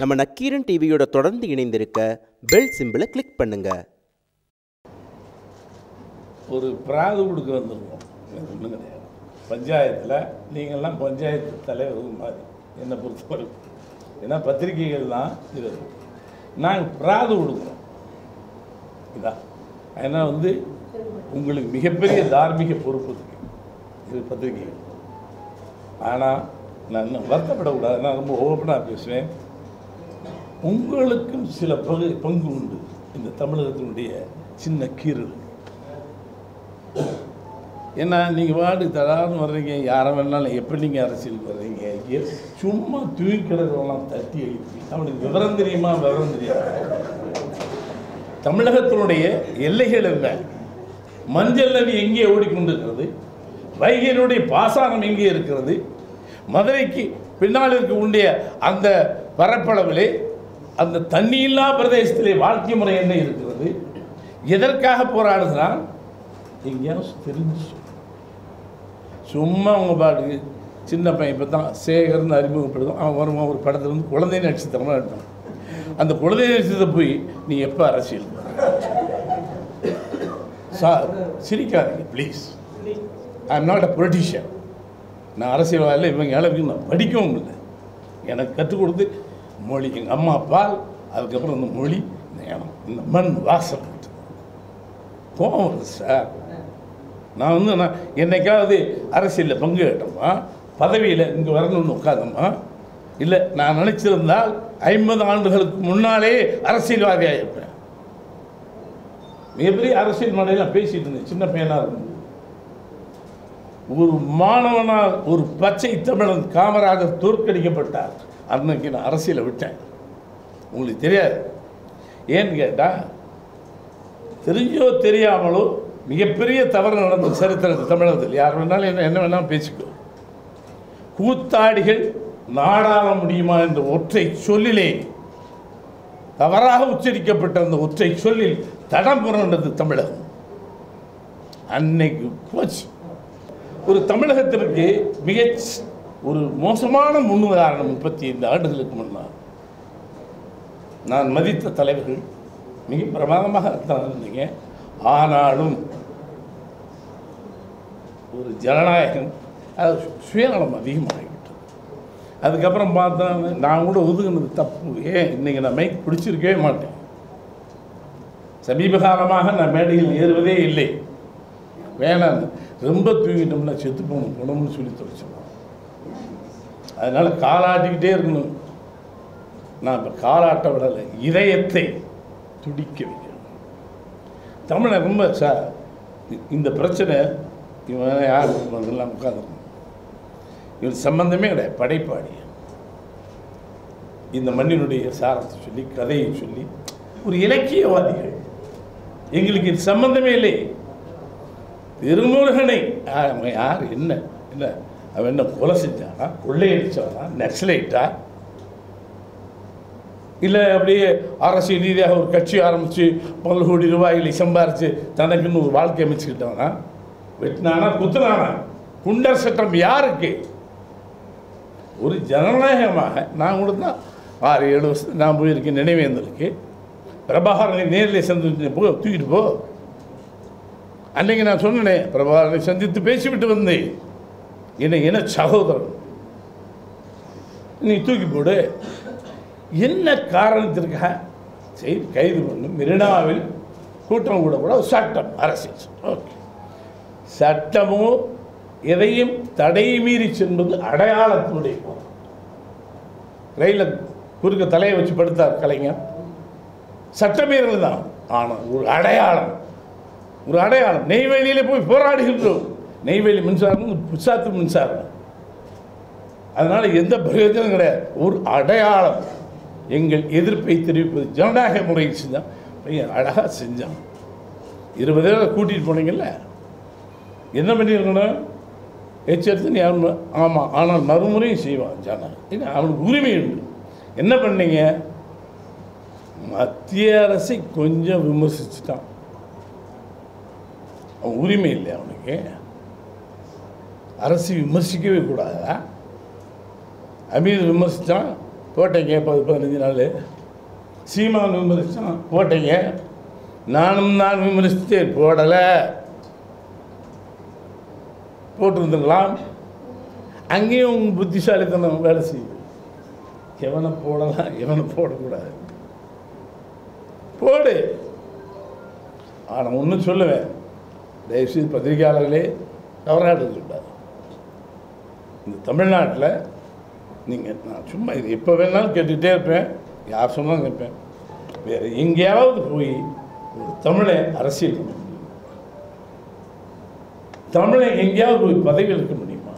நம்ம நக்கீரன் டிவியோட தொடர்ந்து இணைந்திருக்க பெல் சிம்பிளை கிளிக் பண்ணுங்க. ஒரு பிராது கொடுக்க வந்திருக்கோம், ஒன்றும் கிடையாது. பஞ்சாயத்தில் நீங்கள்லாம் பஞ்சாயத்து தலைவர் மாதிரி என்னை பொறுத்தவரை, ஏன்னா பத்திரிகைகள் தான் இது. நாங்கள் பிராது கொடுக்குறோம் இதான். ஏன்னா உங்களுக்கு மிகப்பெரிய தார்மீக பொறுப்பு இருக்கு இது பத்திரிகைகள். ஆனால் நான் இன்னும் வருத்தப்படக்கூடாது, நான் ரொம்ப ஓப்பனாக பேசுவேன். உங்களுக்கும் சில பங்கு உண்டு இந்த தமிழகத்தினுடைய சின்ன கீரல். ஏன்னா நீங்கள் வார்டு தடார்னு வர்றீங்க, யாரை வேணாலும் எப்படி நீங்கள் அரசியலுக்கு வர்றீங்க, சும்மா தூக்கி கிடக்கிறவங்களாம் தட்டி எழுப்பி அவனுக்கு விவரம் தெரியுமா, விவரம் தெரியாது. தமிழகத்தினுடைய எல்லைகள் என்ன, மஞ்சள் நதி எங்கே ஓடிக்கொண்டிருக்கிறது, வைகையினுடைய பாசனம் எங்கே இருக்கிறது, மதுரைக்கு பின்னால் இருக்கக்கூடிய அந்த பரப்பளவிலே அந்த தண்ணியில்லா பிரதேசத்திலே வாழ்க்கை முறை என்ன இருக்கிறது, எதற்காக போராடுகிறான் எங்கேயாவது தெரிஞ்சு. சும்மா அவங்க பாட்டுக்கு சின்ன பையன் இப்போ தான் சேகர்னு அறிமுகப்படுத்தும், அவன் வருவான் ஒரு படத்தில் குழந்தை நட்சத்திரமாக இருப்பான். அந்த குழந்தை நட்சத்திரத்தை போய் நீ எப்போ அரசியல் சார் சிரிக்காதீங்க please. I am not a politician. நான் அரசியல்வாதில் இவங்க அளவுக்கு நான் படிக்கவும் இல்லை. எனக்கு கற்றுக் கொடுத்து மொழி எங்கள் அம்மா பால், அதுக்கப்புறம் இந்த மொழி, இந்த இடம், இந்த மண் வாசல் கோவம் வருது சார். நான் நான் என்னைக்காவது அரசியலில் பங்கு கேட்டோமா, பதவியில் இங்கே வரணும்னு உட்காந்தோமா, இல்லை நான் நினச்சிருந்தால் 50 ஆண்டுகளுக்கு முன்னாலே அரசியல்வாதியாக இருப்பேன். மிகப்பெரிய அரசியல் மேடையில் பேசிட்டு இருந்தேன் சின்ன பையனாக இருக்கும். ஒரு மாணவனால் ஒரு பச்சை தமிழன் காமராஜர் தோற்கடிக்கப்பட்டார். அன்னைக்கு நான் அரசியலை விட்டேன். உங்களுக்கு தெரியாது. ஏன்னு கேட்டால், தெரிஞ்சோ தெரியாமலோ மிகப்பெரிய தவறு நடந்த சரித்திரத்தில் தமிழகத்தில் யார் வேணாலும் என்ன வேணாலும் பேசிக்கோ. கூத்தாடிகள் நாடாள முடியுமா என்ற ஒற்றை சொல்லிலே, தவறாக உச்சரிக்கப்பட்ட அந்த ஒற்றை சொல்லில் தடம் புரண்டது தமிழகம். அன்னைக்கு போச்சு. ஒரு தமிழகத்திற்கு மிக ஒரு மோசமான முன்னுதாரணம் 35 ஆண்டுகளுக்கு முன்னால் நான் மதித்த தலைவர்கள் மிக பிரமாதமாக இருந்தீங்க. ஆனாலும் ஒரு ஜனநாயகம் அது சுயநலம் அதிகமாகிவிட்டது. அதுக்கப்புறம் பார்த்தா நான் கூட ஒதுங்கினது தப்பு. ஏன் இன்னைக்கு நான் மைக் பிடிச்சிருக்கவே மாட்டேன். சமீப காலமாக நான் மேடையில் ஏறுவதே இல்லை. வேணாம், ரொம்ப தூங்கிட்டோம்னா செத்து போகணும்னு சொல்லி தொலைச்சோம். அதனால் காலாட்டிக்கிட்டே இருக்கணும். நான் இப்போ காலாட்ட விடலை, இதயத்தை துடிக்க வைக்கணும். தமிழை ரொம்ப சார் இந்த பிரச்சனை இவன் யார் எல்லாம் உட்காந்துருக்கணும். இவன் சம்பந்தமே கிடையாது, படைப்பாடி. இந்த மண்ணினுடைய சாரத்தை சொல்லி கதையை சொல்லி ஒரு இலக்கியவாதிகள். எங்களுக்கு இது சம்பந்தமே இல்லை. திருமுருகனை அவன் யார், என்ன இல்லை அவன் என்ன கொலை செஞ்சானா, கொள்ளையடிச்சானா, நக்சலைட்டா, இல்லை அப்படியே அரசியல் ரீதியாக ஒரு கட்சி ஆரம்பித்து பல கோடி ரூபாய்களை சம்பாரித்து தனக்குன்னு ஒரு வாழ்க்கை அமைச்சுக்கிட்டானா, வெட்டினானா, குத்துனானா, குண்டர் சட்டம் யாருக்கு? ஒரு ஜனநாயகமாக நான் கூட தான் 6-7 வருஷம் நான் போயிருக்கேன் நினைவேந்தலுக்கு. பிரபாகரனை நேரில் சந்தித்து தூக்கிட்டு போ. அன்றைக்கி நான் சொன்னேன், பிரபாகரனை சந்தித்து பேசிவிட்டு வந்தேன். என்ன சகோதரன் நீ தூக்கி போடு. என்ன காரணத்திற்காக சரி கைது பண்ணும். மெரினாவில் கூட்டம் கூட சட்டம், அரசியல். ஓகே, சட்டமோ எதையும் தடை மீறி சென்பது அடையாளத்தினுடைய போதும். ரயிலில் குறுக்க தலையை வச்சு படுத்தார் கலைஞர், சட்டமீறல் தான். ஆனால் ஒரு அடையாளம், ஒரு அடையாளம். நெய்வேலியில் போய் போராடுகின்றோம். நெய்வேலி மின்சாரம் புசாத்து மின்சாரம், அதனால் எந்த பிரயோஜனம் கிடையாது. ஒரு அடையாளம். எங்கள் எதிர்ப்பை தெரிவிப்பது ஜனநாயக முறையில் செஞ்சான். பையன் அழகாக செஞ்சான். 20 பேரை கூட்டிகிட்டு போனீங்கல்ல, என்ன பண்ணியிருக்கணும்? எச்சரித்து நீ அவன் ஆமாம், ஆனால் மறுமுறையும் செய்வான் ஜனநாயகம். ஏன்னா அவனுக்கு உரிமை உண்டு. என்ன பண்ணீங்க? மத்திய அரசை கொஞ்சம் விமர்சிச்சுட்டான். அவன் உரிமை இல்லை அவனுக்கு. அரசு விமர்சிக்கவே கூடாதா? அமீர் விமர்சித்தான், போட்டீங்க 10-15 நாள். சீமான் விமர்சனம் போட்டீங்க, நானும் நான் விமர்சித்தேன், போடலை. போட்டிருந்துக்கலாம். அங்கேயும் உங்கள் புத்திசாலித்தனம் வேலை செய்யுது. எவனை போடலாம், எவனை போடக்கூடாது, போடு. ஆனால் ஒன்று சொல்லுவேன், தயவுசெய்து பத்திரிகையாளர்களே தவறாக எடுத்துக்கூடாது. இந்த தமிழ்நாட்டில் நீங்கள், நான் சும்மா இது எப்போ வேணாலும் கேட்டுக்கிட்டே இருப்பேன், யார் சொன்னாலும் கேட்பேன், வேறு எங்கேயாவது போய் ஒரு தமிழை அரசியல் பண்ண முடியும்? தமிழை எங்கேயாவது போய் பதவி எடுக்க முடியுமா?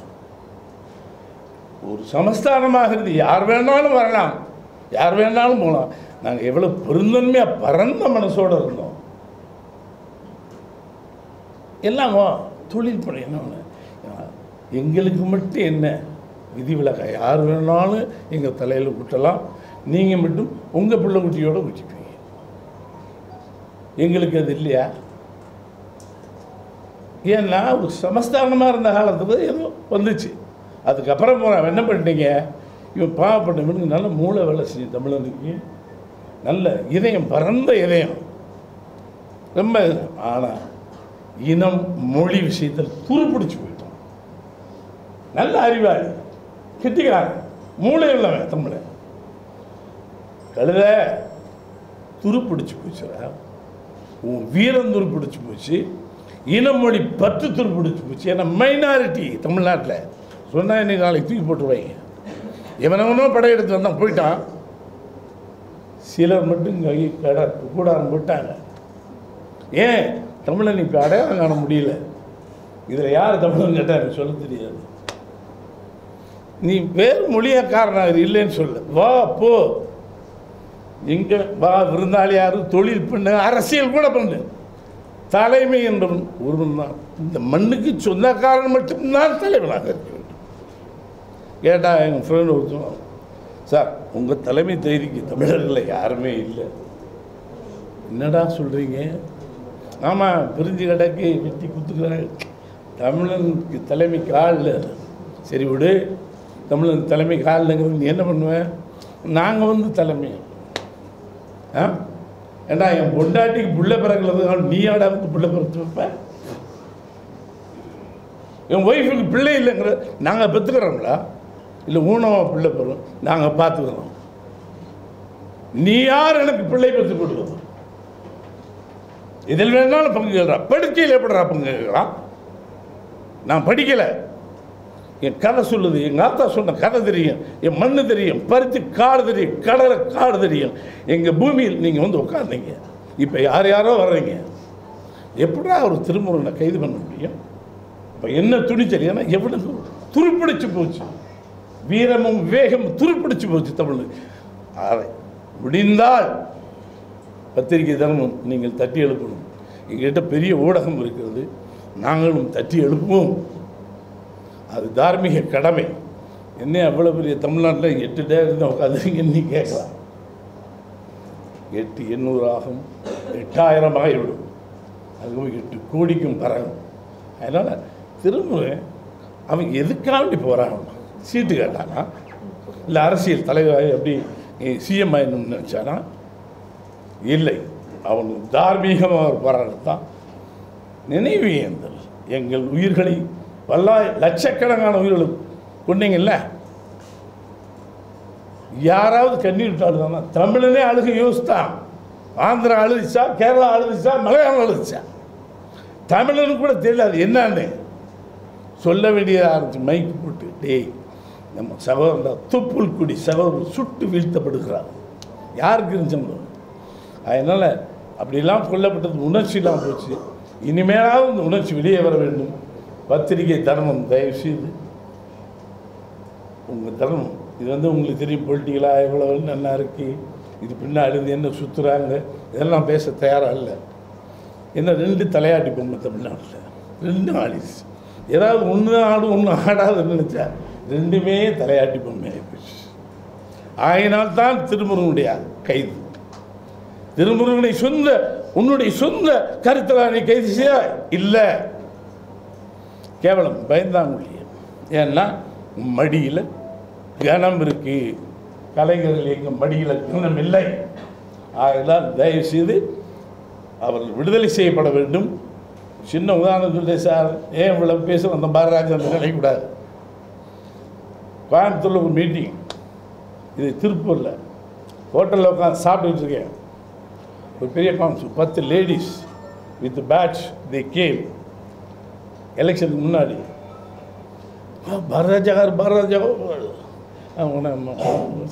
ஒரு சமஸ்தானமாக இருந்து யார் வேணாலும் வரலாம், யார் வேணாலும் போகலாம். நாங்கள் எவ்வளோ பெருந்தன்மையாக பரந்த மனசோடு இருந்தோம். எல்லாமோ தொழில் பணி என்ன, எங்களுக்கு மட்டும் என்ன விதிவிலக்கா? யார் வேணாலும் எங்கள் தலையில் விட்டலாம், நீங்கள் மட்டும் உங்கள் பிள்ளை குட்டியோடு விட்டுப்பீங்க. எங்களுக்கு அது இல்லையா? ஏன்னா ஒரு சமஸ்தானமாக இருந்த காலத்துக்கு ஏதோ வந்துச்சு. அதுக்கப்புறம் போகிறேன் என்ன பண்ணிட்டீங்க, இவன் பாவப்பட்டவனுக்கு நல்ல மூளை வேலை செஞ்சு, தமிழனுக்கு நல்ல இதயம், பரந்த இதயம் ரொம்ப. ஆனால் இனம் மொழி விஷயத்தில் துருப்பிடிச்சு போயிட்டோம். நல்ல அறிவாளி, கெட்டிக்காரன், மூளை உள்ளவன் தமிழை. கழுத துருப்பிடிச்சு போச்சுடா. உன் வீரம் துருப்பிடிச்சு போச்சு, இனமொழி பற்று துருப்பிடிச்சு போச்சு. ஏன்னா மைனாரிட்டி தமிழ்நாட்டில் சொன்னால் இன்னைக்கு நாளைக்கு தூக்கி போட்டுருவாங்க. எவனவனோ படையெடுத்து வந்தான், போயிட்டான். சிலர் மட்டும் கூடாரம் போட்டாங்க. ஏன் தமிழன் இப்போ அடையாளம் காண முடியல? இதில் யார் தமிழன் கேட்டால் எனக்கு சொல்ல தெரியாது. நீ வேறு மொழியாக்காரனாக இல்லைன்னு சொல்ல, வா போ, எங்கே வா, விருந்தாளி யாரு, தொழில் பண்ணு, அரசியல் கூட பண்ணு. தலைமை என்றவன் ஒருவன் தான். இந்த மண்ணுக்கு சொந்தக்காரன் மட்டும்தான் தலைவனாக இருக்க வேண்டும். கேட்டால் எங்கள் ஃப்ரெண்ட் ஒருத்தன், சார் உங்கள் தலைமை தேதிக்கு தமிழர்களில் யாருமே இல்லை. என்னடா சொல்கிறீங்க? ஆமாம், பிரிஞ்சு கிடக்கு, வெட்டி குத்துக்கிறாங்க. தமிழனுக்கு தலைமைக்கு ஆள் இல்லை. சரி விடு, தமிழன் தலைமைக்கு ஆள் இல்லைங்கிறது நீ என்ன பண்ணுவேன்? நாங்கள் வந்து தலைமை. ஏண்டா என் பொண்டாட்டிக்கு பிள்ளை பிறகுறது நீ ஆடா வந்து பிள்ளை பிறத்து வைப்ப? என் ஒய்ஃபுக்கு பிள்ளை இல்லைங்கிற நாங்கள் பெற்றுக்கிறோங்களா? இல்லை ஊனமாக பிள்ளை பெறும், நாங்கள் பார்த்துக்கிறோம். நீ யார் எனக்கு பிள்ளை பெற்று கொடுக்குறது? இதில் வேணாலும் பங்கு கேட்குறா, படிக்கையில் எப்படிறா பங்கு கேட்குறான்? நான் படிக்கலை, என் கதை சொல்லுது, எங்கள் ஆத்தா சொன்ன கதை தெரியும், என் மண்ணு தெரியும், பருத்தி காடு தெரியும், கடலை காடு தெரியும். எங்கள் பூமியில் நீங்கள் வந்து உட்காந்தீங்க, இப்போ யார் யாரோ வர்றீங்க. எப்படா ஒரு திருமுருகனை கைது பண்ண முடியும்? இப்போ என்ன துணிச்சல்? ஏன்னா எவ்வளவு துருப்பிடிச்சு போச்சு, வீரமும் வேகமும் துருப்பிடிச்சு போச்சு தமிழுக்கு. அதை முடிந்தால் பத்திரிகை தர்மம் நீங்கள் தட்டி எழுப்பணும். எங்கள்கிட்ட பெரிய ஊடகம் இருக்கிறது, நாங்களும் தட்டி எழுப்புவோம். அது தார்மீக கடமை. என்ன அவ்வளோ பெரிய தமிழ்நாட்டில் 8 டே இருந்தால் உட்காந்துருங்க, நீ கேட்கலாம். 800 ஆகும், 8000 ஆகிவிடும், அதுக்கு 8 கோடிக்கும் பரவும். அதனால் திரும்ப அவன் எதுக்காண்டி போகிறான்? சீட்டு கேட்டானா, இல்லை அரசியல் தலைவராக எப்படி சிஎம் ஆயிடணும்னு நினச்சானா? இல்லை, அவன் தார்மீகமாக ஒரு போராட்டம் தான். நினைவு ஏந்தல், எங்கள் உயிர்களை லட்சக்கணக்கான உயிர்களை கொண்டீங்கல்ல, யாராவது கண்ணீர் விட்டாலுதானா? தமிழனே அழுக யோசித்தான். ஆந்திரா அழுதுச்சா, கேரளா அழுதுச்சா, மலையாளம் அழுதுச்சா? தமிழனுக்கு கூட தெரியல அது என்னன்னு சொல்ல வேண்டியதாக ஆரம்பிச்சு. மைக்கு போட்டு, டேய் நம்ம சகோதரன் துப்புல் குடி சகோதரர் சுட்டு வீழ்த்தப்படுகிறார், யாருக்கு இருந்துச்சு? அதனால் அப்படிலாம் கொல்லப்பட்டது உணர்ச்சியெல்லாம் போச்சு. இனிமேலாவது இந்த உணர்ச்சி வெளியே வர வேண்டும். பத்திரிகை தர்மம் தயவுசெய்து உங்கள் தர்மம் இது உங்களுக்கு தெரியும். பொலிட்டிக்கலாக எவ்வளோ நல்லா இருக்குது, இது பின்னாடி என்ன சுற்றுறாங்க, இதெல்லாம் பேச தயாராக இல்லை. என்ன 2 தலையாட்டி பொம்மை தமிழ்நாட்டில், 2 ஆடிச்சு. ஏதாவது ஒன்று ஆடும் ஒன்று ஆடாதுன்னு நினச்சா 2மே தலையாட்டி பொம்மை ஆகிப்போச்சு. ஆகினால்தான் திருமுருகனுடைய கைது. திருமுருகனை உன்னுடைய சொந்த கருத்தில் நீ கைது செய்ய இல்லை, கேவலம் பயந்தாங்குழிய. ஏன்னா மடியில் கனம் இருக்கு, கலைஞர்கள் எங்கும் மடியில் இன்னும் இல்லை. ஆகலாம் தயவு செய்து அவர்கள் விடுதலை செய்யப்பட வேண்டும். சின்ன உதாரணம் சொல்லி சார் ஏன் இவ்வளவு பேசுகிறோம், அந்த பாரராஜன் நினைக்கூடாது. கோயம்புத்தூரில் ஒரு மீட்டிங், இது திருப்பூரில் ஹோட்டலில் உட்காந்து சாப்பிட்டுட்டு இருக்கேன். ஒரு பெரிய conference, 10 ladies with batch they came எலெக்ஷனுக்கு முன்னாடி. பாரராஜா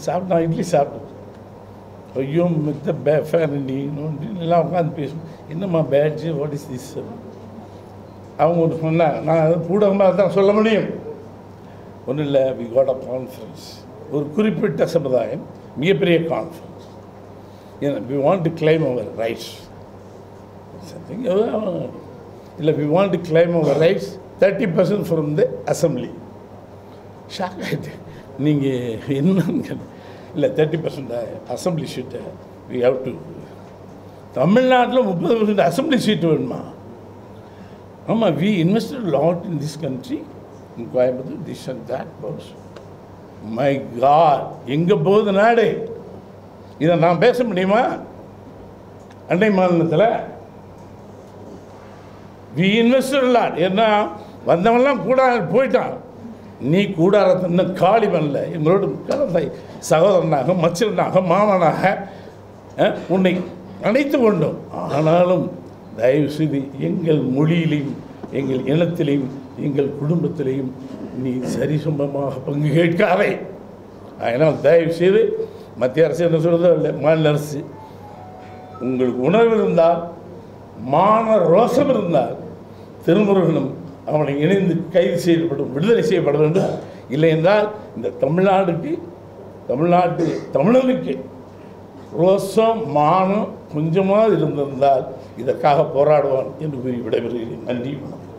சாப்பிட்டான், இட்லி சாப்பிட்டு ஐயோ மித்த ஃபேரண்டி எல்லாம் உட்காந்து பேசும். என்னம்மா பேட்ஜு, வாட் இஸ் திஸ்? அவங்க ஒன்று சொன்னாங்க, நான் அது கூட தான் சொல்ல முடியும். ஒன்றும் இல்லை, வி காட் அ கான்ஃபரன்ஸ், ஒரு குறிப்பிட்ட சமுதாயம் மிகப்பெரிய conference, we want to claim our rights something இல்லை, we want to claim our rights 30% from the assembly. Shock ஆகிட்டு, நீங்கள் என்னன்னு இல்லை 30% assembly seat we have to. தமிழ்நாட்டில் 30% அசம்பிளி சீட்டு வேணுமா? ஆமாம், we invested lot in this country, in Coimbatore, this and that purse. My God, எங்கே போகுது நாடு? இதை நான் பேச முடியுமா? அண்டை மாநிலத்தில் வி இன்வெஸ்டட் லாட். ஏன்னா வந்தவன்லாம் கூட போயிட்டான், நீ கூடாரத்தை இன்னும் காலி பண்ணல. எங்களோட கலந்த சகோதரனாக, மச்சனாக, மாமனாக உன்னை அணைத்து கொண்டோம். ஆனாலும் தயவு செய்து எங்கள் மொழியிலையும், எங்கள் இனத்திலையும், எங்கள் குடும்பத்திலையும் நீ சரிசமமாக பங்கு கேட்காதே. அதனால் தயவு செய்து மத்திய அரசு என்ன சொல்கிறதோ இல்லை, மாநில அரசு உங்களுக்கு உணர்வு இருந்தால், மான ரோஷம் இருந்தால், திருமுருகனும் அவனை இணைந்து கைது செய்யப்படும், விடுதலை செய்யப்பட வேண்டும். இல்லை என்றால் இந்த தமிழனுக்கு ரோஷம், மானம் கொஞ்சமாக இருந்திருந்தால் இதற்காக போராடுவான் என்று கூறி விடைபெறுகிறேன். நன்றி, வணக்கம்.